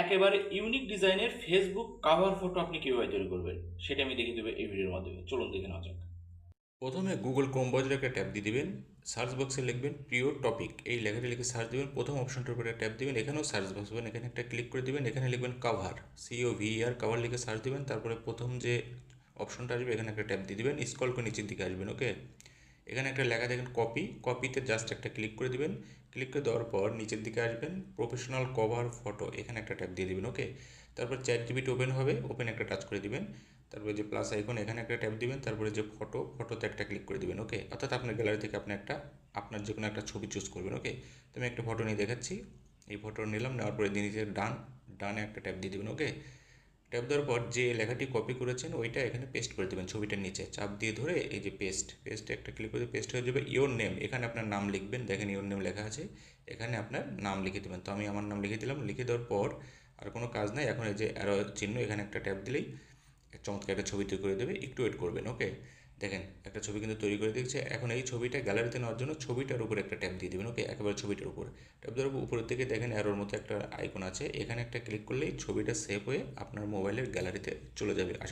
একেবারে ইউনিক ডিজাইনের Facebook cover photo আপনি কিভাবে তৈরি করবেন সেটা আমি দেখিয়ে দেবো এই ভিডিওর মাধ্যমে। চলুন দেখে নেওয়া যাক। প্রথমে গুগল ক্রোম ব্রাউজারে একটা ট্যাব দিয়ে দিবেন। সার্চ বক্সে লিখবেন প্রিয় টপিক, এই লেখাটা লিখে সার্চ দিবেন। প্রথম অপশনটার উপরে ট্যাব দিবেন, এখানেও সার্চ বক্স পাবেন, এখানে একটা ক্লিক করে দিবেন। এখানে লিখবেন কাভার, COVER, কাভার লিখে সার্চ দিবেন। তারপরে প্রথম যে অপশনটা আসবে এখানে একটা ট্যাব দিয়ে দিবেন, স্ক্রল করে নিচের দিকে আসবেন। ওকে, এখানে একটা লেখা দেখেন কপি, কপিতে জাস্ট একটা ক্লিক করে দিবেন। ক্লিক করে দেওয়ার পর নিচের দিকে আসবেন, প্রফেশনাল কভার ফটো, এখানে একটা ট্যাব দিয়ে দিবেন। ওকে, তারপর ChatGPT ওপেন হবে, ওপেন একটা টাচ করে দিবেন। তারপরে যে প্লাস আইকন এখানে একটা ট্যাপ দিবেন। তারপরে যে ফটোতে একটা ক্লিক করে দিবেন। ওকে, অর্থাৎ আপনার গ্যালারি থেকে আপনি আপনার যে কোনো একটা ছবি চুজ করবেন। ওকে, তো আমি একটা ফটো নিয়ে দেখাচ্ছি। এই ফটো নিলাম, নেওয়ার পরে দিয়ে নিচে ডানে একটা ট্যাপ দিয়ে দিবেন। ওকে, ট্যাপ দেওয়ার পর যে লেখাটি কপি করেছেন ওইটা এখানে পেস্ট করে দেবেন। ছবিটার নিচে চাপ দিয়ে ধরে এই যে পেস্টে একটা ক্লিক করে পেস্ট হয়ে যাবে। ইওর নেম, এখানে আপনার নাম লিখবেন। দেখেন ইওর নেম লেখা আছে, এখানে আপনার নাম লিখে দেবেন। তো আমি আমার নাম লিখে দিলাম। লিখে দেওয়ার পর আর কোনো কাজ নাই, এখন এই যে অ্যারো চিহ্ন, এখানে একটা ট্যাপ দিলেই চমৎকার একটা ছবি তৈরি করে দেবে। একটু ওয়েট করবেন। ওকে, দেখেন একটা ছবি কিন্তু তৈরি করে দিচ্ছে। এখন এই ছবিটা গ্যালারিতে নেওয়ার জন্য ছবিটার উপরে একটা ট্যাপ দিয়ে দেবেন। ওকে, একেবারে ছবিটার উপর ট্যাপ দেওয়ার উপরের দিকে দেখেন অ্যারোর মতো একটা আইকন আছে, এখানে একটা ক্লিক করলেই ছবিটা সেভ হয়ে আপনার মোবাইলের গ্যালারিতে চলে যাবে। আশা